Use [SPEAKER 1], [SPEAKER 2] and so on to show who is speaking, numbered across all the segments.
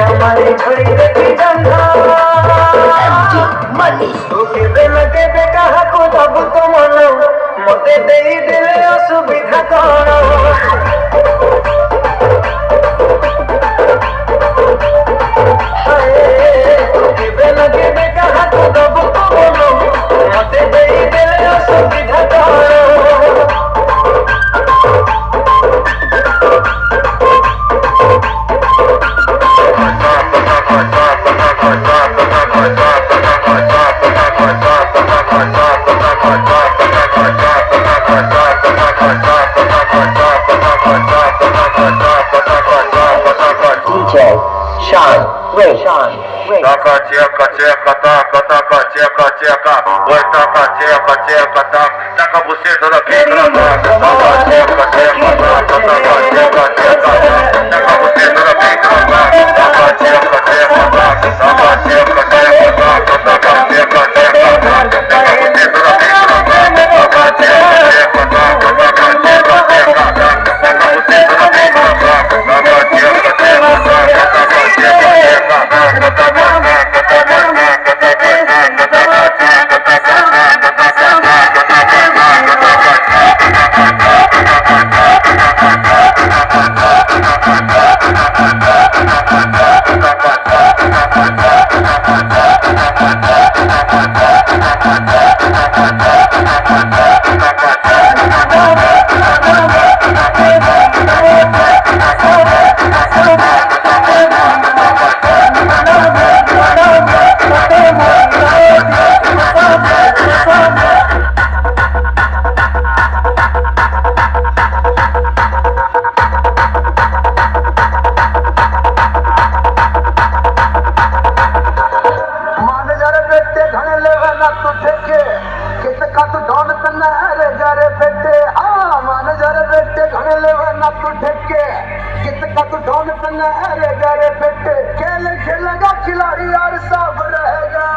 [SPEAKER 1] हमारी घड़ी देखी जंधा तू केबे न केबे कहा को दबु तो मन मते देई देले असुविधा कौन तू केबे न केबे कहा को दबु तो मन मते देई देले असुविधा कौन Sean, wait, taka cheka cheka taka taka cheka cheka, wait taka cheka cheka taka buceta da pica taka cheka cheka taka taka cheka cheka taka buceta da pica taka cheka cheka taka cheka cheka taka cheka cheka taka buceta da pica taka cheka cheka taka cheka cheka taka buceta da pica taka cheka खेलेगा खिलाड़ी और सब रहेगा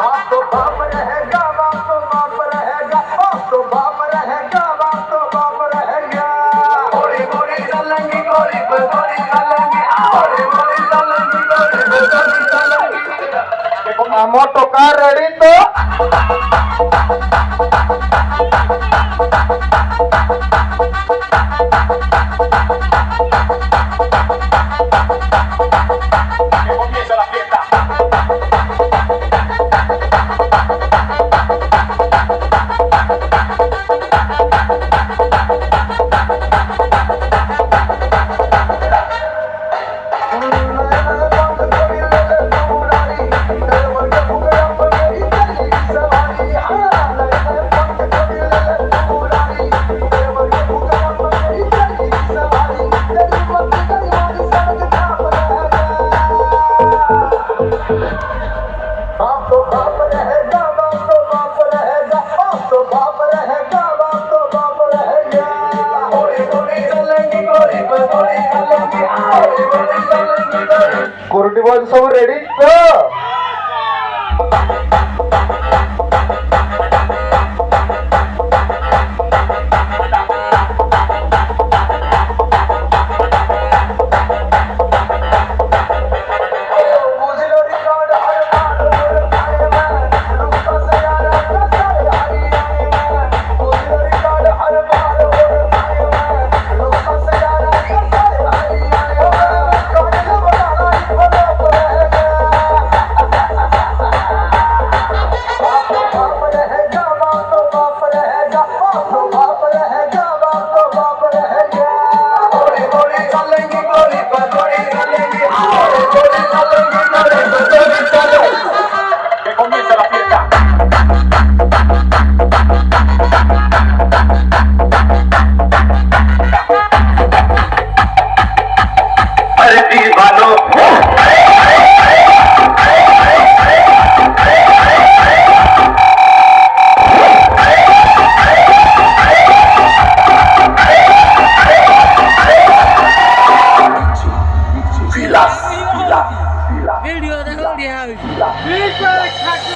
[SPEAKER 1] बाप तो बाप रहेगा बाप तो बाप रहेगा बाप तो बाप रहेगा बाप तो बाप रहेगा गोरी गोरी चलेंगी गोरी पे गोरी चलेंगी गोरी गोरी चलेंगी गोरी पे गोरी चलेंगी देखो मोटो कार रेडी तो कोरडी बॉल सब रेडी तो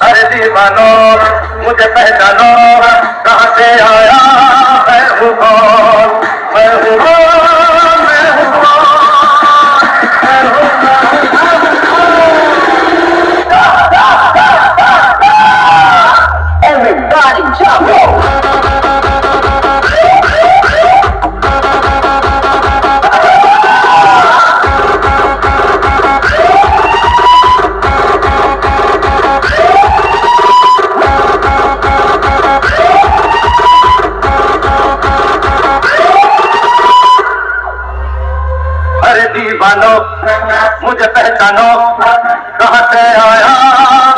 [SPEAKER 1] अरे दीवानो मुझे पहचानो कहाँ से आया मैं हूँ कौन मैं हूँ कौन मैं हूँ कौन अरे दीवानो मुझे पहचानो, कहाँ से आया